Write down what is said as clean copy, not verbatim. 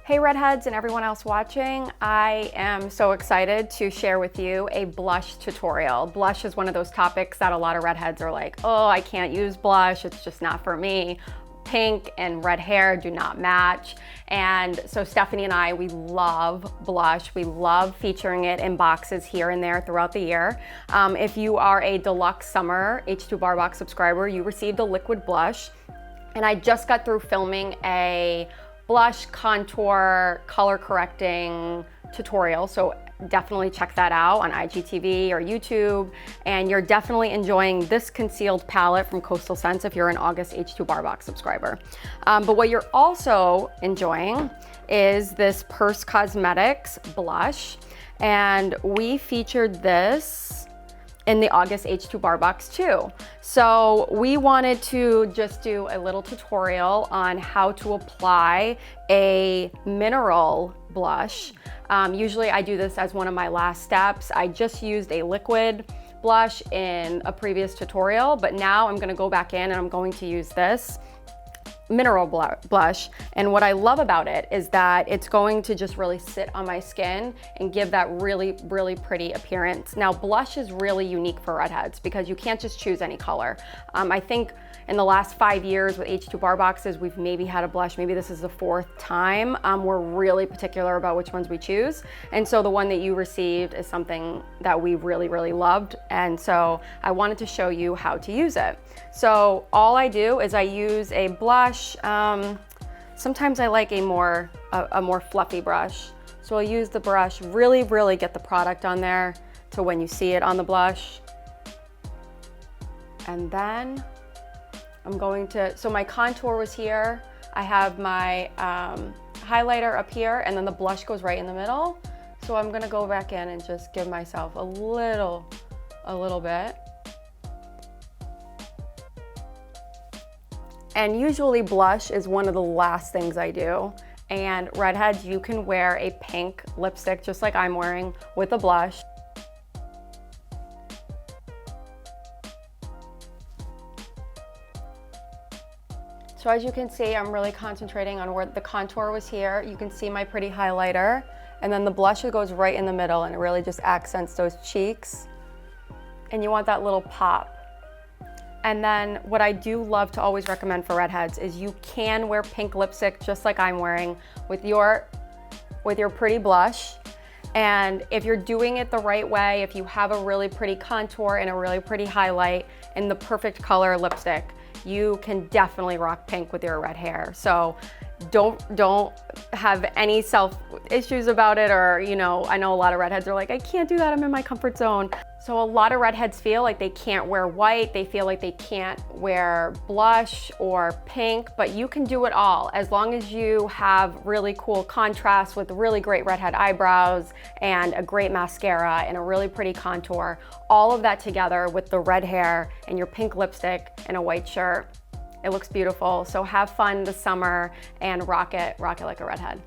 Hey Redheads and everyone else watching, I am so excited to share with you a blush tutorial. Blush is one of those topics that a lot of redheads are like, oh, I can't use blush, it's just not for me. Pink and red hair do not match. And so Stephanie and I, we love blush. We love featuring it in boxes here and there throughout the year. If you are a deluxe summer H2 Bar Box subscriber, you received a liquid blush. And I just got through filming a blush contour color correcting tutorial, so definitely check that out on IGTV or YouTube. And you're definitely enjoying this concealed palette from Coastal Scents if you're an August H2 Bar Box subscriber. But what you're also enjoying is this Purse Cosmetics blush, and we featured this in the August H2 Bar Box too. So we wanted to just do a little tutorial on how to apply a mineral blush. Usually I do this as one of my last steps. I just used a liquid blush in a previous tutorial, but now I'm gonna go back in and I'm going to use this mineral blush. And what I love about it is that it's going to just really sit on my skin and give that really, really pretty appearance. Now, blush is really unique for redheads because you can't just choose any color. I think in the last 5 years with H2 Bar Boxes, we've maybe had a blush, maybe this is the 4th time. We're really particular about which ones we choose. And so the one that you received is something that we really, really loved. And so I wanted to show you how to use it. So all I do is I use a blush. Sometimes I like a more fluffy brush. So I'll use the brush, really, really get the product on there to when you see it on the blush. And then I'm going to, so my contour was here. I have my highlighter up here, and then the blush goes right in the middle. So I'm gonna go back in and just give myself a little bit. And usually blush is one of the last things I do. And redheads, you can wear a pink lipstick just like I'm wearing with a blush. So as you can see, I'm really concentrating on where the contour was here. You can see my pretty highlighter, and then the blush goes right in the middle and it really just accents those cheeks. And you want that little pop. And then what I do love to always recommend for redheads is you can wear pink lipstick just like I'm wearing with your pretty blush. And if you're doing it the right way, if you have a really pretty contour and a really pretty highlight and the perfect color lipstick, you can definitely rock pink with your red hair. So don't have any self issues about it, or, you know, I know a lot of redheads are like, I can't do that, I'm in my comfort zone. So a lot of redheads feel like they can't wear white, they feel like they can't wear blush or pink, but you can do it all as long as you have really cool contrast with really great redhead eyebrows and a great mascara and a really pretty contour. All of that together with the red hair and your pink lipstick and a white shirt. It looks beautiful. So have fun this summer and rock it like a redhead.